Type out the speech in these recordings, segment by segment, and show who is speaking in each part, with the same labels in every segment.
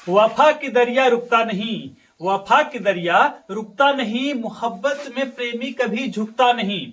Speaker 1: वफा की दरिया रुकता नहीं, वफा की दरिया रुकता नहीं, मोहब्बत में प्रेमी कभी झुकता नहीं।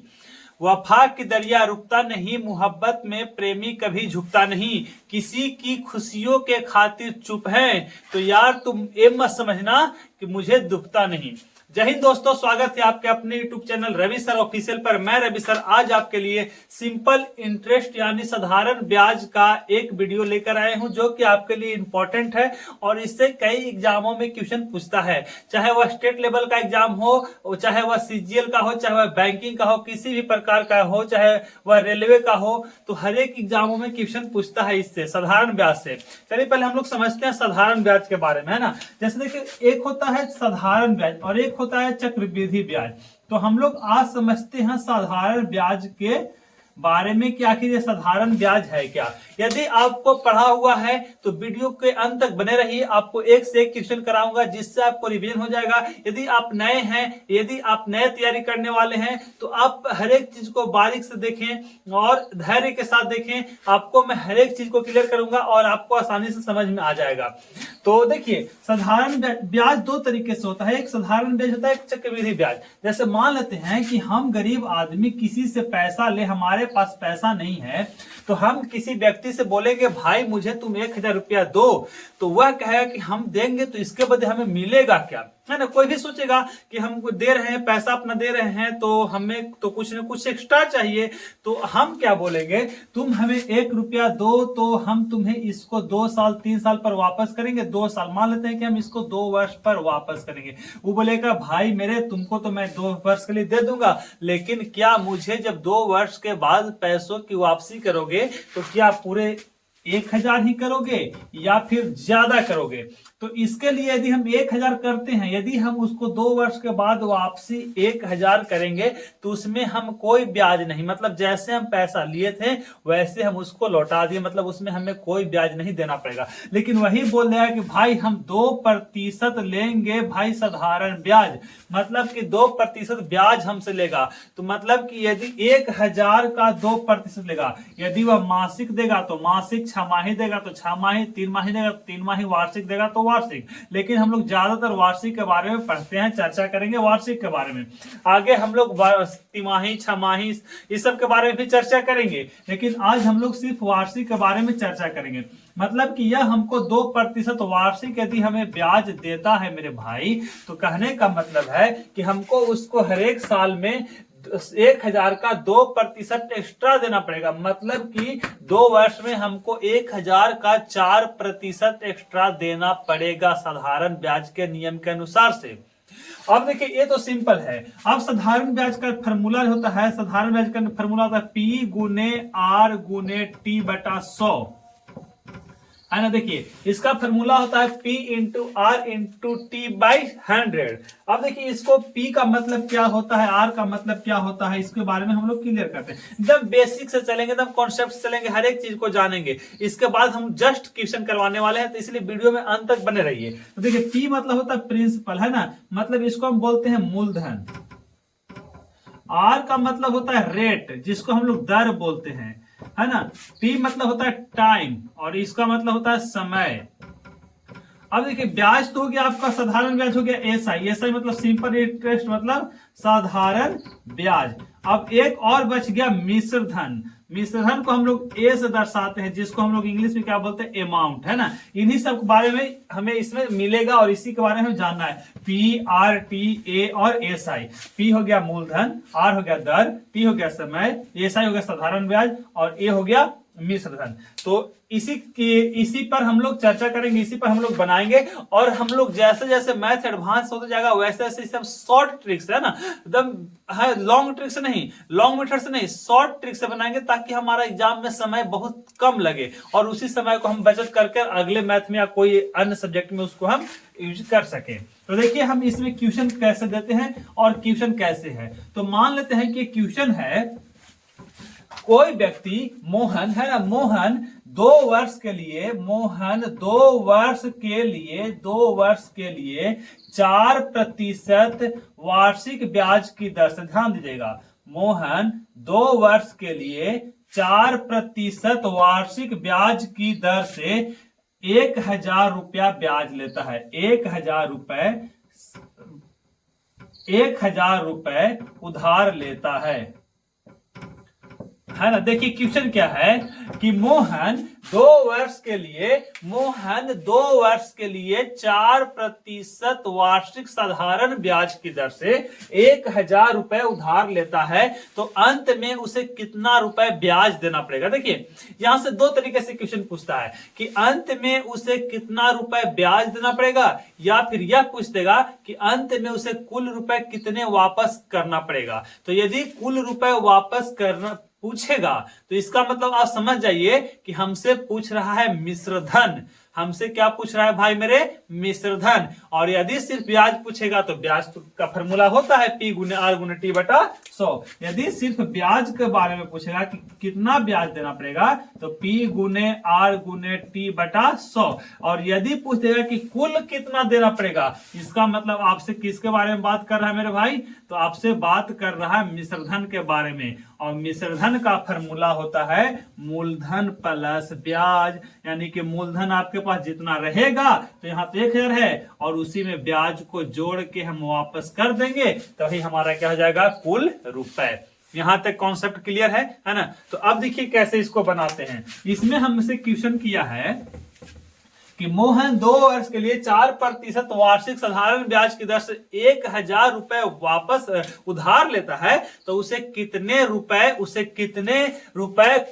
Speaker 1: वफा की दरिया रुकता नहीं, मोहब्बत में प्रेमी कभी झुकता नहीं। किसी की खुशियों के खातिर चुप है तो यार तुम ये मत समझना कि मुझे दुखता नहीं। जय हिंद दोस्तों, स्वागत है आपके अपने YouTube channel Ravi sir official पर। मैं रवि सर आज आपके लिए सिंपल इंटरेस्ट यानी साधारण ब्याज का एक वीडियो लेकर आए हूं जो कि आपके लिए इंपॉर्टेंट है और इससे कई एग्जामों में क्वेश्चन पूछता है। चाहे वह स्टेट लेवल का एग्जाम हो, चाहे वह सीजीएल का हो, चाहे वह बैंकिंग का हो, किसी भी प्रकार का हो, चाहे वह रेलवे का हो, तो हर एक एग्जामों में क्वेश्चन पूछता है इससे साधारण ब्याज से। चलिए पहले हम लोग समझते हैं साधारण ब्याज के बारे में, है ना। जैसे देखिए, एक होता है साधारण ब्याज और एक होता है चक्रवृद्धि ब्याज। तो हम लोग आज समझते हैं साधारण ब्याज के बारे में कि आखिर ये साधारण ब्याज है क्या। यदि आपको पढ़ा हुआ है तो वीडियो के अंत तक बने रहिए, आपको एक से एक क्वेश्चन कराऊंगा जिससे आपको रिवीजन हो जाएगा। यदि आप नए हैं, यदि आप नए तैयारी करने वाले हैं तो आप हर एक चीज को बारीक से देखें और धैर्य के साथ देखें। आपको मैं हर एक चीज को क्लियर करूंगा और आपको आसानी से समझ में आ जाएगा। तो देखिए, साधारण ब्याज दो तरीके से होता है, एक साधारण ब्याज होता है, एक चक्रवृद्धि ब्याज। जैसे मान लेते हैं कि हम गरीब आदमी किसी से पैसा ले, हमारे पास पैसा नहीं है, तो हम किसी व्यक्ति से बोलेंगे भाई मुझे तुम 1000 रुपया दो, तो वह कहेगा कि हम देंगे तो इसके बदले हमें मिलेगा क्या, है ना। कोई भी सोचेगा कि हम दे रहे हैं, पैसा अपना दे रहे हैं तो हमें तो कुछ न कुछ एक्स्ट्रा चाहिए। तो हम क्या बोलेंगे, तुम हमें 1 रुपया दो तो हम तुम्हें इसको 2 साल 3 साल पर वापस करेंगे। 2 साल मान लेते हैं कि हम इसको 2 वर्ष पर वापस करेंगे। वो बोलेगा भाई मेरे तुमको तो मैं 2 वर्ष के लिए दे दूंगा, लेकिन क्या मुझे जब 2 वर्ष के बाद पैसों की वापसी करोगे तो क्या पूरे 1000 ही करोगे या फिर ज्यादा करोगे। तो इसके लिए यदि हम 1000 करते हैं, यदि हम उसको 2 वर्ष के बाद वापसी 1000 करेंगे तो उसमें हम कोई ब्याज नहीं, मतलब जैसे हम पैसा लिए थे वैसे हम उसको लौटा दिए, मतलब उसमें हमें कोई ब्याज नहीं देना पड़ेगा। लेकिन वही बोल रहा है कि भाई हम 2% लेंगे भाई साधारण ब्याज, मतलब कि 2% ब्याज हमसे लेगा। तो मतलब कि यदि 1000 का 2% लेगा, यदि वह मासिक देगा तो मासिक, छमाही देगा तो छमाही, 3 माही देगा तो 3 माही, वार्षिक देगा तो वार्षिक। लेकिन हम लोग ज्यादातर वार्षिक के बारे में पढ़ते हैं, चर्चा करेंगे वार्षिक के बारे में। आगे हम लोग तिमाही, छमाही इस सब के बारे में भी चर्चा करेंगे, लेकिन आज हम लोग सिर्फ वार्षिक के बारे में चर्चा करेंगे। मतलब कि यह हमको 2% वार्षिक यदि हमें ब्याज देता है मेरे भाई, तो कहने का मतलब है कि हमको उसको हर एक साल में 1000 का 2% एक्स्ट्रा देना पड़ेगा। मतलब कि 2 वर्ष में हमको 1000 का 4% एक्स्ट्रा देना पड़ेगा साधारण ब्याज के नियम के अनुसार से। अब देखिए, ये तो सिंपल है। अब साधारण ब्याज का फॉर्मूला होता है, साधारण ब्याज का फॉर्मूला होता है P गुने R गुने T बटा 100, है ना। देखिए, इसका फॉर्मूला होता है P into R into T by 100। अब देखिए, इसको P का मतलब क्या होता है, R का मतलब क्या होता है, इसके बारे में हम लोग क्लियर करते हैं। एकदम बेसिक से चलेंगे, एकदम कॉन्सेप्ट से चलेंगे, हर एक चीज को जानेंगे। इसके बाद हम जस्ट क्वेश्चन करवाने वाले हैं, तो इसलिए वीडियो में अंत तक बने रहिए। तो देखिए, P मतलब होता है प्रिंसिपल, है ना, मतलब इसको हम बोलते हैं मूलधन। R का मतलब होता है रेट, जिसको हम लोग दर बोलते हैं, है ना। T मतलब होता है टाइम और इसका मतलब होता है समय। अब देखिए, ब्याज तो हो गया आपका, साधारण ब्याज हो गया एसआई। एसआई मतलब सिंपल इंटरेस्ट, मतलब साधारण ब्याज। अब एक और बच गया मिश्र धन। मिश्र धन को हम लोग ए से दर्शाते हैं, जिसको हम लोग इंग्लिश में क्या बोलते हैं, अमाउंट, है ना। इन्हीं सब के बारे में हमें इसमें मिलेगा और इसी के बारे में जानना है। पी, आर, टी, ए और एस आई। पी हो गया मूलधन, आर हो गया दर, टी हो गया समय, एस आई हो गया साधारण ब्याज और ए हो गया मिश्र धन। तो इसी पर हम लोग चर्चा करेंगे, इसी पर हम लोग बनाएंगे। और हम लोग जैसे जैसे मैथ एडवांस होता जाएगा वैसे वैसे सब शॉर्ट ट्रिक्स, है ना, एकदम लॉन्ग ट्रिक से नहीं, लॉन्ग मेथड से नहीं, शॉर्ट ट्रिक से बनाएंगे ताकि हमारा एग्जाम में समय बहुत कम लगे और उसी समय को हम बचत करके अगले मैथ में या कोई अन्य सब्जेक्ट में उसको हम यूज कर सके। तो देखिए, हम इसमें क्वेश्चन कैसे देते हैं और क्वेश्चन कैसे है। तो मान लेते हैं कि क्वेश्चन है, कोई व्यक्ति मोहन, है ना, मोहन 2 वर्ष के लिए, मोहन 2 वर्ष के लिए 4% वार्षिक ब्याज की दर से, ध्यान दीजिएगा, मोहन 2 वर्ष के लिए 4% वार्षिक ब्याज की दर से 1000 रुपया ब्याज लेता है। 1000 रुपए उधार लेता है ना। देखिए क्वेश्चन क्या है कि मोहन 2 वर्ष के लिए 4% वार्षिक साधारण ब्याज की दर से 1000 रुपए उधार लेता है, तो अंत में उसे कितना रुपए ब्याज देना पड़ेगा। देखिए यहां से दो तरीके से क्वेश्चन पूछता है कि अंत में उसे कितना रुपए ब्याज देना पड़ेगा, या फिर यह पूछ देगा कि अंत में उसे कुल रुपए कितने वापस करना पड़ेगा। तो यदि कुल रुपए वापस करना पूछेगा तो इसका मतलब आप समझ जाइए कि हमसे पूछ रहा है मिश्र धन। हमसे क्या पूछ रहा है भाई मेरे, मिश्र धन। और यदि सिर्फ ब्याज पूछेगा तो ब्याज का फॉर्मूला होता है P गुने R गुने T बटा 100। यदि सिर्फ ब्याज के बारे में पूछेगा कि कितना ब्याज देना पड़ेगा तो P गुने R गुने T बटा 100। और यदि पूछ देगा कि कुल कितना देना पड़ेगा, इसका मतलब आपसे किसके बारे में बात कर रहा है मेरे भाई, तो आपसे बात कर रहा है मिश्रधन के बारे में। और मिश्रधन का फॉर्मूला होता है मूलधन प्लस ब्याज, यानी कि मूलधन आपके पास जितना रहेगा तो यहाँ तो 1000 है और उसी में ब्याज को जोड़ के हम वापस कर देंगे, तभी हमारा क्या हो जाएगा, कुल रुपए। यहां तक कॉन्सेप्ट क्लियर है ना। तो अब देखिए कैसे इसको बनाते हैं। इसमें हमसे क्वेश्चन किया है कि मोहन 2 वर्ष के लिए 4% वार्षिक साधारण ब्याज की दर से 1000 रुपए वापस उधार लेता है, तो उसे कितने रुपए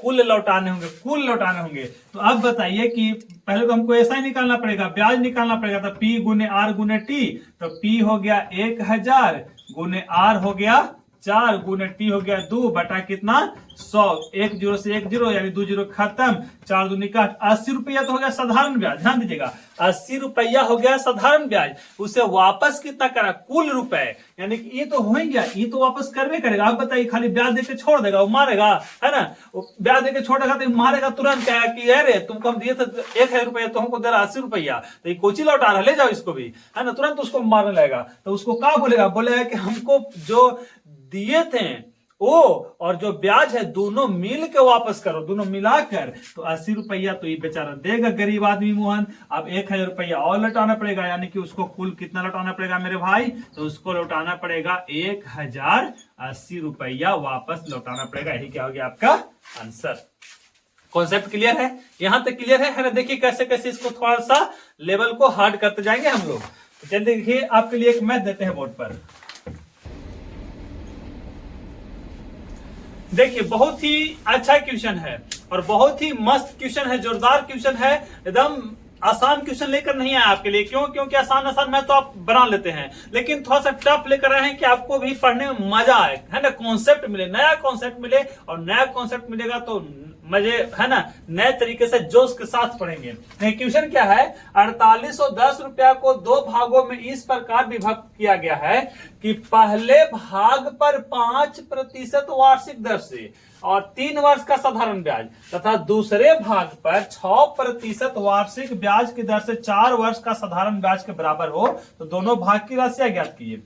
Speaker 1: कुल लौटाने होंगे। तो अब बताइए कि पहले तो हमको ऐसा ही निकालना पड़ेगा, ब्याज निकालना पड़ेगा। तो P गुने R गुने T, तो P हो गया 1000 गुने R हो गया 4 गुने T हो गया 2 बटा कितना 100। 1 0 से 1 0 यानी 2 0 खत्म, 4 2 निकाल। 80 रुपया तो हो गया साधारण ब्याज। ध्यान दीजिएगा 80 रुपया हो गया साधारण ब्याज। उसे वापस कितना करा, कुल रुपए, यानी कि ये तो हो ही गया, ये तो वापस करने करेगा। आप बताइए खाली ब्याज देके छोड़ देगा, वो मारेगा, है ना। ब्याज देके छोड़ेगा तो मारेगा तुरंत, क्या कि अरे तुमको हम दिए थे 1000 रुपया, तो हमको दे रहा 80 रुपया, तो ये कोची लौटा रहा, ले जाओ इसको भी, है ना। तुरंत उसको मारने लगेगा। तो उसको क्या बोलेगा कि हमको जो दिए थे वो और जो ब्याज है दोनों मिल के वापस करो, दोनों मिलाकर। तो 80 रुपया तो ये बेचारा देगा गरीब आदमी मोहन। अब 1000 रुपया और लौटाना पड़ेगा, यानी कि उसको कुल कितना लौटाना पड़ेगा मेरे भाई, तो उसको लौटाना पड़ेगा 1080 रुपया वापस लौटाना पड़ेगा। यही क्या हो गया आपका आंसर। कॉन्सेप्ट क्लियर है, यहां तक क्लियर है ना। देखिए कैसे कैसे इसको थोड़ा सा लेवल को हार्ड करते जाएंगे हम लोग। तो देखिए आपके लिए एक मैथ देते हैं बोर्ड पर। देखिए बहुत ही अच्छा क्वेश्चन है और बहुत ही मस्त क्वेश्चन है, जोरदार क्वेश्चन है। एकदम आसान क्वेश्चन लेकर नहीं आया आपके लिए। क्योंकि आसान मैं तो आप बना लेते हैं, लेकिन थोड़ा सा टफ लेकर आए हैं कि आपको भी पढ़ने में मजा आए, है ना। कॉन्सेप्ट मिले, नया कॉन्सेप्ट मिले, और नया कॉन्सेप्ट मिलेगा तो मजे, है ना, नए तरीके से जोश के साथ पढ़ेंगे। क्वेश्चन क्या है, 4810 रुपया को 2 भागों में इस प्रकार विभक्त किया गया है कि पहले भाग पर 5% वार्षिक दर से और 3 वर्ष का साधारण ब्याज तथा दूसरे भाग पर 6% वार्षिक ब्याज की दर से 4 वर्ष का साधारण ब्याज के बराबर हो, तो दोनों भाग की राशियां ज्ञात कीजिए।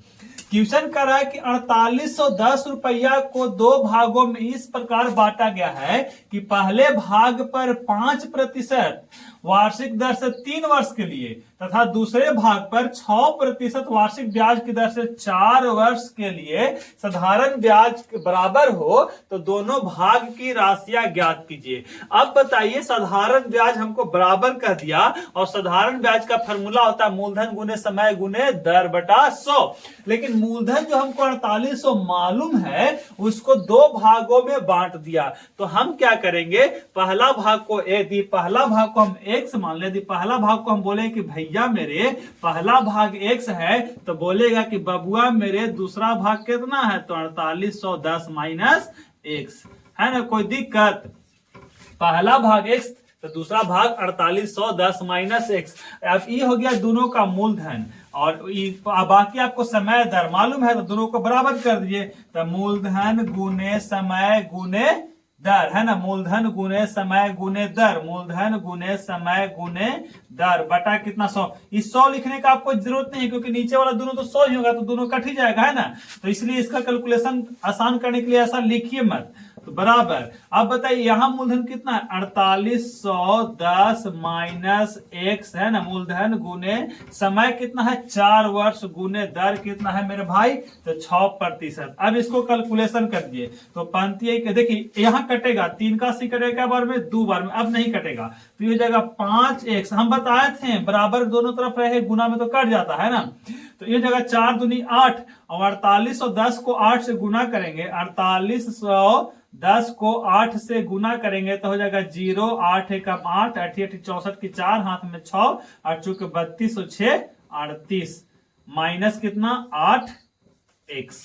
Speaker 1: क्वेश्चन कर रहा है कि 4810 रुपया को 2 भागों में इस प्रकार बांटा गया है कि पहले भाग पर 5% वार्षिक दर से 3 वर्ष के लिए तथा दूसरे भाग पर 6% वार्षिक ब्याज की दर से 4 वर्ष के लिए साधारण ब्याज के बराबर हो, तो दोनों भाग की राशियां ज्ञात कीजिए। अब बताइए, साधारण ब्याज हमको बराबर कर दिया और साधारण ब्याज का फॉर्मूला होता है मूलधन गुने समय गुने दर बटा 100। लेकिन मूलधन जो हमको 4800 मालूम है उसको 2 भागों में बांट दिया, तो हम क्या करेंगे, पहला भाग को हम x मान ले। यदि पहला भाग को हम बोले कि भैया मेरे पहला भाग x है, तो बोलेगा कि बबुआ मेरे दूसरा भाग कितना है, तो 4810 माइनस x, है ना। कोई दिक्कत, पहला भाग x तो दूसरा भाग 4810 माइनस x। अब ये हो गया दोनों का मूलधन, और बाकी आपको समय दर मालूम है, तो दोनों को बराबर कर दीजिए। तो मूलधन गुने समय गुने दर, है ना, मूलधन गुने समय गुने दर, मूलधन गुने समय गुने दर बटा कितना 100। इस 100 लिखने का आपको जरूरत नहीं है, क्योंकि नीचे वाला दोनों तो 100 ही होगा, तो दोनों कट ही जाएगा, है ना। तो इसलिए इसका कैलकुलेशन आसान करने के लिए ऐसा लिखिए मत। तो बराबर, अब बताइए यहाँ मूलधन कितना है 4810 माइनस x है ना, मूलधन गुने समय कितना है 4 वर्ष गुने दर कितना है मेरे भाई, तो 6%। अब इसको कैलकुलेशन कर दिए तो पंक्ति एक, देखिए यहाँ कटेगा 3 का 80 कटेगा क्या बार में, 2 बार में, अब नहीं कटेगा तो ये जगह 5x, हम बताए थे बराबर दोनों तरफ रहे गुना में तो कट जाता है ना, तो ये जगह 4 दूनी 8 और 4810 को 8 से गुना करेंगे, 4810 को 8 से गुना करेंगे तो हो जाएगा 0, 8 एकम 8, 8 64 की 4, हाथ में 6 और चूंकि 32 और 6 38 माइनस कितना 8x।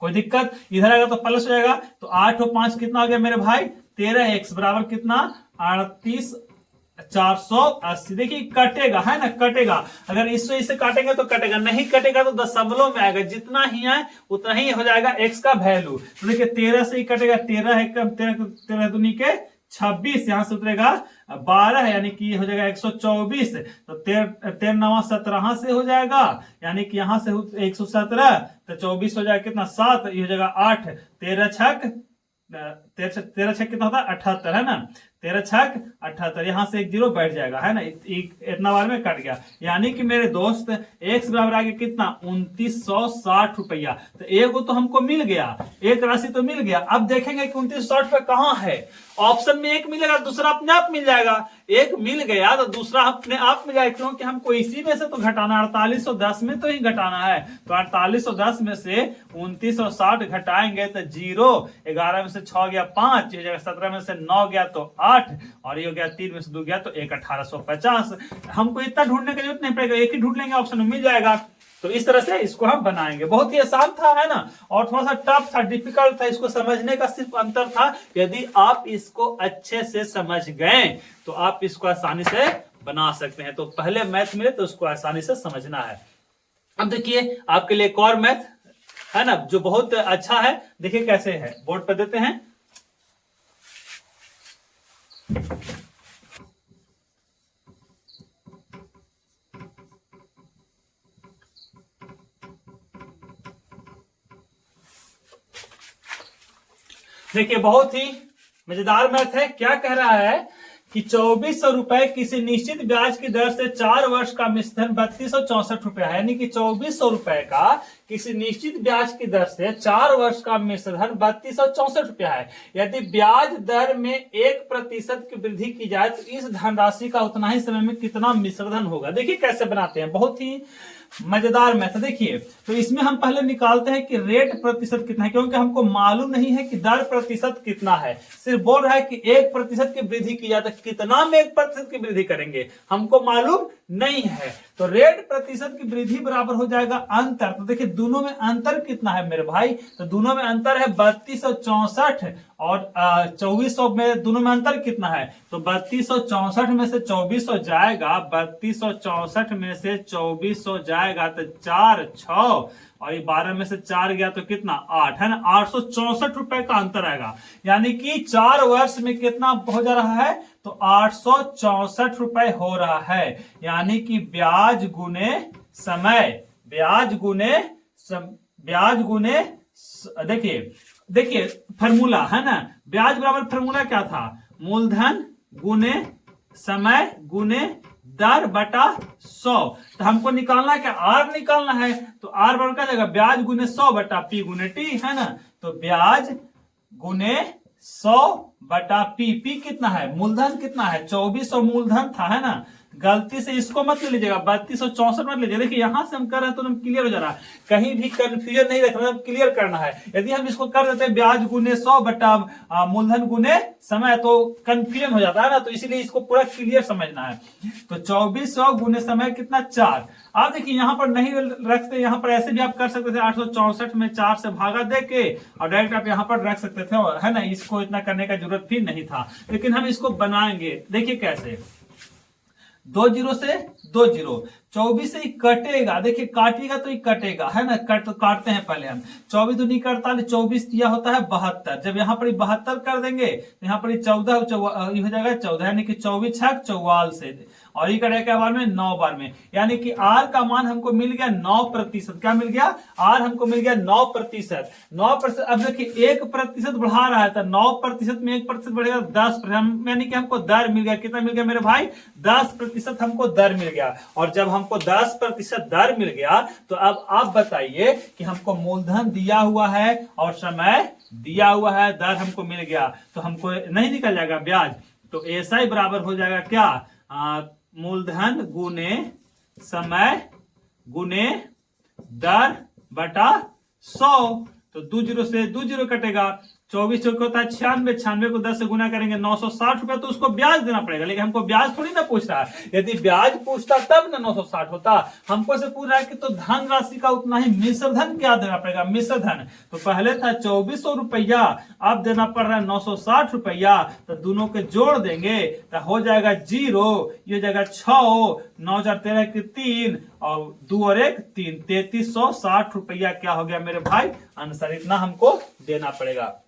Speaker 1: कोई दिक्कत, इधर आएगा तो प्लस हो जाएगा, तो 8 और 5 कितना हो गया मेरे भाई 13x बराबर कितना 38480। देखिए कटेगा है ना, कटेगा, अगर इससे इसे काटेंगे तो कटेगा, नहीं कटेगा तो दशमलव में आएगा, जितना ही है उतना ही हो जाएगा x का वैल्यू। तो देखिए 13 से ही कटेगा, 13 है 13 दूनी के 26, यहां से उतरेगा 12 यानी कि हो जाएगा 124, तो 13 9 17 से हो जाएगा, यानी कि यहां से 117, तो 24 हो जाएगा कितना 7, ये हो जाएगा 8, 13 छक कितना होता है 78 है ना, 13 छक 78, यहां से 1 0 बैठ जाएगा है ना, इतना बार में कट गया, यानी कि मेरे दोस्त x बराबर आ गया कितना 2960 रुपया। तो एक तो हमको मिल गया, एक राशि तो मिल गया। अब देखेंगे कि 2960 रुपया कहाँ है, ऑप्शन में एक मिलेगा, दूसरा अपने आप मिल जाएगा, एक मिल गया तो दूसरा अपने आप मिल जाएगा, क्योंकि हमको इसी में से तो घटाना, 4810 में तो ही घटाना है, तो 4810 में से 2960 घटाएंगे तो 0, 11 में से 6 गया 5, 17 में से 9 गया तो 8, और ये हो गया 3 में से 2 गया तो 1 1850। हमको इतना ढूंढने की जरूरत नहीं पड़ेगा, एक ही ढूंढ लेंगे ऑप्शन में मिल जाएगा। तो इस तरह से इसको हम बनाएंगे, बहुत ही आसान था है ना, और थोड़ा सा टफ था, डिफिकल्ट था, इसको समझने का सिर्फ अंतर था। यदि आप इसको अच्छे से समझ गए तो आप इसको आसानी से बना सकते हैं। तो पहले मैथ मिले तो उसको आसानी से समझना है। अब देखिए आपके लिए एक और मैथ है ना जो बहुत अच्छा है, देखिए कैसे है, बोर्ड पर देते हैं। देखिए बहुत ही मजेदार मैथ है। क्या कह रहा है कि 2400 रुपए किसी निश्चित ब्याज की दर से 4 वर्ष का मिश्रण 3264 रुपया है, यानी कि 2400 रुपए का किसी निश्चित ब्याज की दर से 4 वर्ष का मिश्रण 3264 रुपया है। यदि ब्याज दर में 1% की वृद्धि की जाए तो इस धनराशि का उतना ही समय में कितना मिश्रण होगा। देखिए कैसे बनाते हैं, बहुत ही मजेदार मैथ। देखिए तो इसमें हम पहले निकालते हैं कि रेट प्रतिशत कितना है, क्योंकि हमको मालूम नहीं है कि दर प्रतिशत कितना है, सिर्फ बोल रहा है कि 1% की वृद्धि की जाए तो कितना में 1% की वृद्धि करेंगे, हमको मालूम नहीं है। तो रेट प्रतिशत की वृद्धि बराबर हो जाएगा अंतर। तो देखिए दोनों में अंतर कितना है मेरे भाई, तो दोनों में अंतर है 3264 और 2400 में दोनों में अंतर कितना है, तो 3264 में से 2400 जाएगा, 3264 में से 2400 जाएगा तो 4 6 और ये 12 में से 4 गया तो कितना 8 है ना, 864 रुपए का अंतर आएगा। यानी कि 4 वर्ष में कितना हो जा रहा है, तो 864 रुपए हो रहा है। यानी कि ब्याज गुने समय, ब्याज गुने देखिए फॉर्मूला है ना, ब्याज बराबर फॉर्मूला क्या था, मूलधन गुने समय गुने दर बटा 100। तो हमको निकालना है क्या, आर निकालना है, तो आर बराबर क्या जाएगा, ब्याज गुने 100 बटा पी गुने टी है ना, तो ब्याज गुने 100 बटा पी, पी कितना है, मूलधन कितना है 2400 मूलधन था है ना, गलती से इसको मत ले लीजिएगा, 3264 मत लीजिएगा। देखिए यहां से हम कर रहे हैं तो हम क्लियर हो जा रहा है, कहीं भी कंफ्यूजन नहीं रखना, क्लियर करना है। यदि हम इसको कर देते हैं ब्याज गुने 100 बटा मूलधन गुने समय तो कंफ्यूजन हो जाता है ना, तो इसीलिए इसको पूरा क्लियर समझना है। तो 2400 गुने समय कितना 4। आप देखिए यहाँ पर नहीं रखते, यहाँ पर ऐसे भी आप कर सकते थे, 864 में 4 से भागा दे के और डायरेक्ट आप यहाँ पर रख सकते थे है ना, इसको इतना करने का जरूरत भी नहीं था। लेकिन हम इसको बनाएंगे, देखिए कैसे, 2 0 से 2 0, 24 से ही कटेगा, देखिए काटिएगा तो ही कटेगा, है ना, काटते हैं पहले हम। 24 दूनी 48, 24 दिया होता है 72, जब यहाँ पर 72 कर देंगे तो यहाँ पर 14 ये हो जाएगा 14, यानी कि 24 छक 44 से, और ये करेगा क्या बार में 9 बार में, यानी कि आर का मान हमको मिल गया 9%। क्या मिल गया? आर हमको मिल गया 9%। 9%। अब देखिए 1% बढ़ा रहा है, तो 9% में 1% बढ़ेगा 10%, यानी कि हमको दर मिल गया। कितना मिल गया मेरे भाई? 10% हमको दर मिल गया। और जब हमको 10% दर मिल गया तो अब आप बताइए कि हमको मूलधन दिया हुआ है और समय दिया हुआ है, दर हमको मिल गया, तो हमको नहीं निकल जाएगा ब्याज? तो ऐसा ही बराबर हो जाएगा क्या? मूलधन गुने समय गुने दर बटा 100। तो 2 जीरो से 2 जीरो कटेगा, 24 चौक होता है 96, 96 को 10 से गुना करेंगे 960 रुपया, तो उसको ब्याज देना पड़ेगा। लेकिन हमको ब्याज थोड़ी ना पूछ रहा है, यदि ब्याज पूछता तब ना 960 होता। हमको से पूछ रहा है कि तो धन राशि का उतना ही मिश्र धन क्या देना पड़ेगा? मिश्र धन तो पहले था 2400 रुपया, अब देना पड़ रहा है 960 रुपया, तो दोनों के जोड़ देंगे तो हो जाएगा 0, ये हो जाएगा 6, 9 4 13 के 3 और 2 और 1 3, 3360 रुपया क्या हो गया मेरे भाई? आंसर इतना हमको देना पड़ेगा।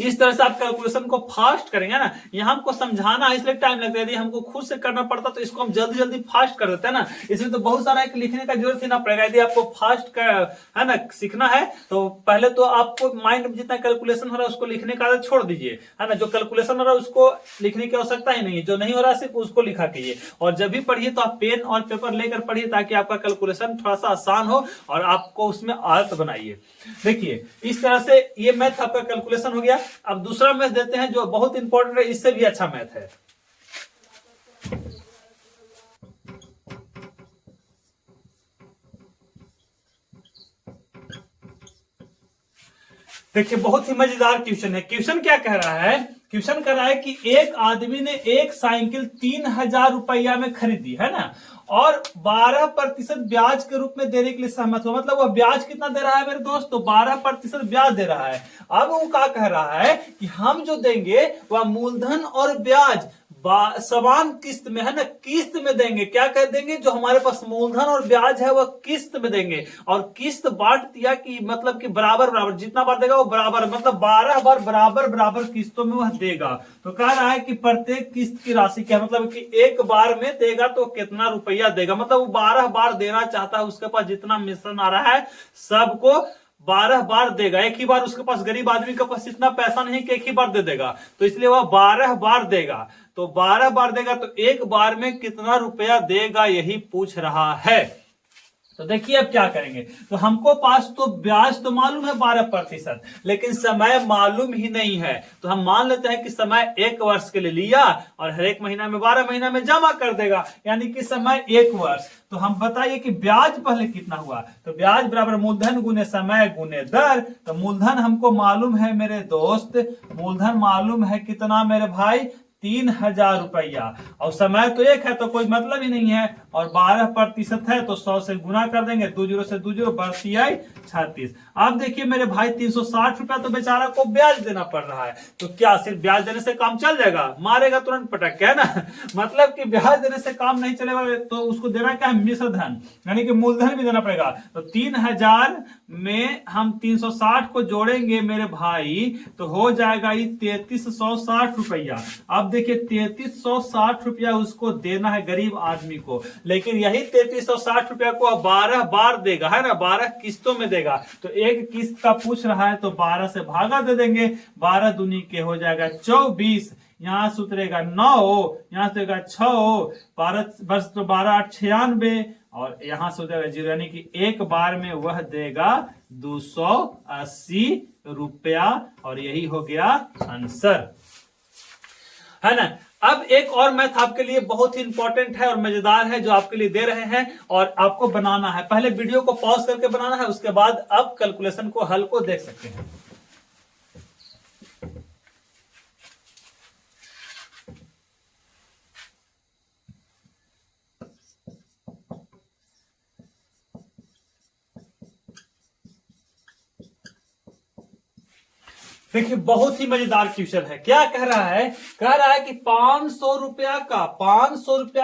Speaker 1: इस तरह से आप कैलकुलेशन को फास्ट करेंगे ना, यहाँ हमको समझाना है इसलिए टाइम लगता है, यदि हमको खुद से करना पड़ता तो इसको हम जल्दी जल्दी फास्ट कर देते हैं ना, इसमें तो बहुत सारा लिखने का जरूरत ही ना पड़ेगा। यदि आपको फास्ट है ना सीखना है तो पहले तो आपको माइंड में जितना कैलकुलेशन हो रहा है उसको लिखने का आदत छोड़ दीजिए, है ना। जो कैलकुलेशन हो रहा है उसको लिखने की आवश्यकता ही नहीं है, जो नहीं हो रहा है सिर्फ उसको लिखा कीजिए। और जब भी पढ़िए तो आप पेन और पेपर लेकर पढ़िए, ताकि आपका कैलकुलेशन थोड़ा सा आसान हो और आपको उसमें आदत बनाइए। देखिए इस तरह से ये मैथ आपका कैलकुलेशन हो गया। अब दूसरा मैथ देते हैं जो बहुत इंपॉर्टेंट है, इससे भी अच्छा मैथ है। देखिए बहुत ही मजेदार क्वेश्चन है। क्वेश्चन क्या कह रहा है? क्वेश्चन कह रहा है कि एक आदमी ने एक साइकिल 3000 रुपया में खरीदी, है ना, और 12% ब्याज के रूप में देने के लिए सहमत हुआ। मतलब वह ब्याज कितना दे रहा है मेरे दोस्त? तो 12% ब्याज दे रहा है। अब वो क्या कह रहा है कि हम जो देंगे वह मूलधन और ब्याज समान किस्त में, है ना, किस्त में देंगे। क्या कर देंगे? जो हमारे पास मूलधन और ब्याज है वह किस्त में देंगे, और किस्त बांट दिया कि मतलब कि बराबर बराबर, जितना बार देगा वो बराबर, मतलब 12 बार बराबर बराबर किस्तों में वह देगा। तो कह रहा है कि प्रत्येक किस्त की राशि क्या, मतलब कि एक बार में देगा तो कितना रुपया देगा, मतलब वो 12 बार देना चाहता है। उसके पास जितना मिश्रण आ रहा है सबको 12 बार देगा। एक ही बार उसके पास, गरीब आदमी के पास इतना पैसा नहीं कि एक ही बार दे देगा, तो इसलिए वह 12 बार देगा। तो 12 बार देगा तो एक बार में कितना रुपया देगा, यही पूछ रहा है। तो देखिए अब क्या करेंगे, तो हमको पास तो ब्याज तो मालूम है 12%, लेकिन समय मालूम ही नहीं है। तो हम मान लेते हैं कि समय 1 वर्ष के लिए लिया और हर एक महीना में 12 महीना में जमा कर देगा, यानी कि समय 1 वर्ष। तो हम बताइए कि ब्याज पहले कितना हुआ? तो ब्याज बराबर मूलधन गुने समय गुने दर। तो मूलधन हमको मालूम है मेरे दोस्त, मूलधन मालूम है कितना मेरे भाई? 3000 रुपया, और समय तो 1 है तो कोई मतलब ही नहीं है, और 12% है तो 100 से गुना कर देंगे, 2 जीरो से 2 जीरो, बढ़ती आई 36। अब देखिए मेरे भाई 360 रुपया तो बेचारा को ब्याज देना पड़ रहा है। तो क्या सिर्फ ब्याज देने से काम चल जाएगा? मारेगा तुरंत पटक के, है ना। मतलब कि ब्याज देने से काम नहीं चलेगा, तो उसको देना क्या है? मिश्र धन, यानी कि मूलधन भी देना पड़ेगा। तो 3000 में हम 360 को जोड़ेंगे मेरे भाई तो हो जाएगा ये 3360 रुपया। अब देखिए 3360 रुपया उसको देना है गरीब आदमी को, लेकिन यही 3360 रुपया को 12 बार देगा, है ना, 12 किस्तों में देगा। तो एक किस्त का पूछ रहा है तो 12 से भागा दे देंगे, 12 दूनी के हो जाएगा 24, यहां से उतरेगा 9, यहां से उतरेगा 6, 12 तो 12 8 96, और यहां से हो जाएगा 0, यानी कि एक बार में वह देगा 280 रुपया, और यही हो गया आंसर, है ना। अब एक और मैथ आपके लिए बहुत ही इंपॉर्टेंट है और मजेदार है जो आपके लिए दे रहे हैं, और आपको बनाना है। पहले वीडियो को पॉज करके बनाना है, उसके बाद अब कैलकुलेशन को हल को देख सकते हैं। देखिए बहुत ही मजेदार क्वेश्चन है। क्या कह रहा है? कह रहा है कि 500 रुपया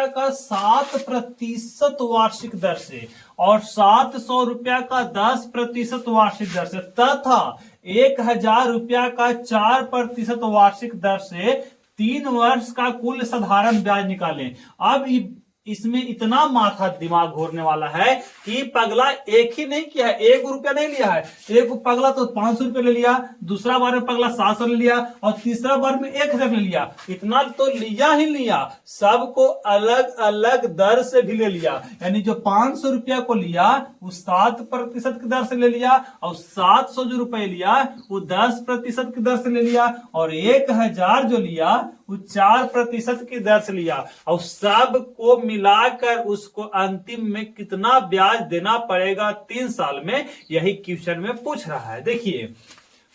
Speaker 1: का 7% वार्षिक दर से और 700 रुपया का 10% वार्षिक दर से तथा 1000 रुपया का 4% वार्षिक दर से 3 वर्ष का कुल साधारण ब्याज निकालें। अब इसमें इतना माथा दिमाग घोरने वाला है कि पगला एक ही नहीं किया है, 1 रुपया नहीं लिया है। एक पगला तो 500 रुपया ले लिया, दूसरा बार में पगला 700 ले लिया और तीसरा बार में 1000 ले लिया। इतना तो लिया ही लिया, सबको अलग अलग दर से भी ले लिया। यानी जो 500 रुपया को लिया वो 7% की दर से ले लिया और 700 जो रुपए लिया वो 10% की दर से ले लिया और 1000 जो लिया वो 4% की दर से लिया और सब को मिलाकर उसको अंतिम में कितना ब्याज देना पड़ेगा 3 साल में, यही क्वेश्चन में पूछ रहा है। देखिए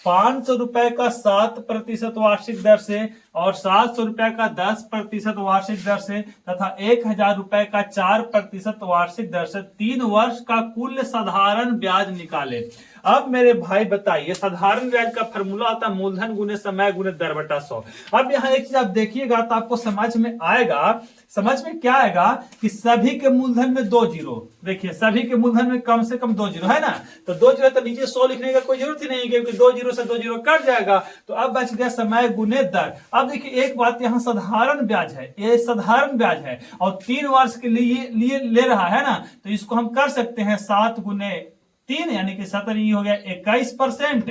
Speaker 1: 500 रुपए का 7% वार्षिक दर से और 700 रुपए का 10% वार्षिक दर से तथा 1000 रुपए का 4% वार्षिक दर से 3 वर्ष का कुल साधारण ब्याज निकाले। अब मेरे भाई बताइए, साधारण ब्याज का फॉर्मूला होता है मूलधन गुने समय गुने दर बटा 100। अब यहाँ एक चीज आप देखिएगा तो आपको समझ में आएगा। समझ में क्या आएगा कि सभी के मूलधन में 2 जीरो। देखिए सभी के मूलधन में कम से कम 2 जीरो है ना, तो 2 जीरो तो नीचे 100 लिखने का कोई जरूरत ही नहीं है क्योंकि 2 जीरो से 2 जीरो कट जाएगा। तो अब बच गया समय गुने दर। अब देखिए एक बात, यहाँ साधारण ब्याज है, ये साधारण ब्याज है और 3 वर्ष के लिए ले रहा है ना, तो इसको हम कर सकते हैं 7 गुने 3 यानी कि 70, ये हो गया 21%,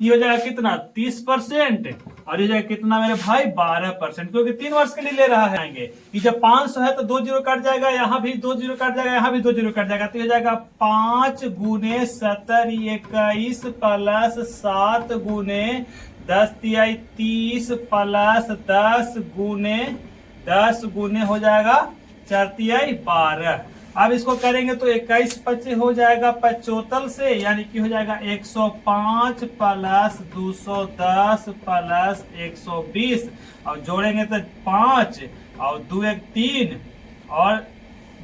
Speaker 1: ये हो जाएगा कितना 30% और ये जाएगा कितना मेरे भाई 12%, क्योंकि 3 वर्ष के लिए ले रहा है। कि जब 500 है तो 2 जीरो कट जाएगा, यहाँ भी 2 जीरो कट जाएगा, यहाँ भी 2 जीरो कट जाएगा, तो ये जाएगा 5 गुने 70 21 प्लस 7 गुने 10 तिहाई 30 प्लस 10 गुने हो जाएगा 4 तिहाई 12। अब इसको करेंगे तो 21 25 हो जाएगा 75 से, यानी कि हो जाएगा 105 प्लस 210 प्लस 120 और जोड़ेंगे तो 5 और 2 1 3 और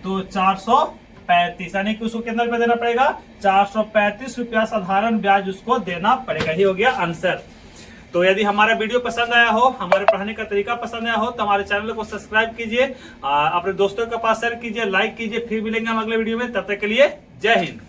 Speaker 1: 2 435, यानी कि उसको कितना रुपया देना पड़ेगा 435 रुपया साधारण ब्याज उसको देना पड़ेगा। ये हो गया आंसर। तो यदि हमारा वीडियो पसंद आया हो, हमारे पढ़ाने का तरीका पसंद आया हो तो हमारे चैनल को सब्सक्राइब कीजिए, अपने दोस्तों के पास शेयर कीजिए, लाइक कीजिए। फिर मिलेंगे हम अगले वीडियो में, तब तक के लिए जय हिंद।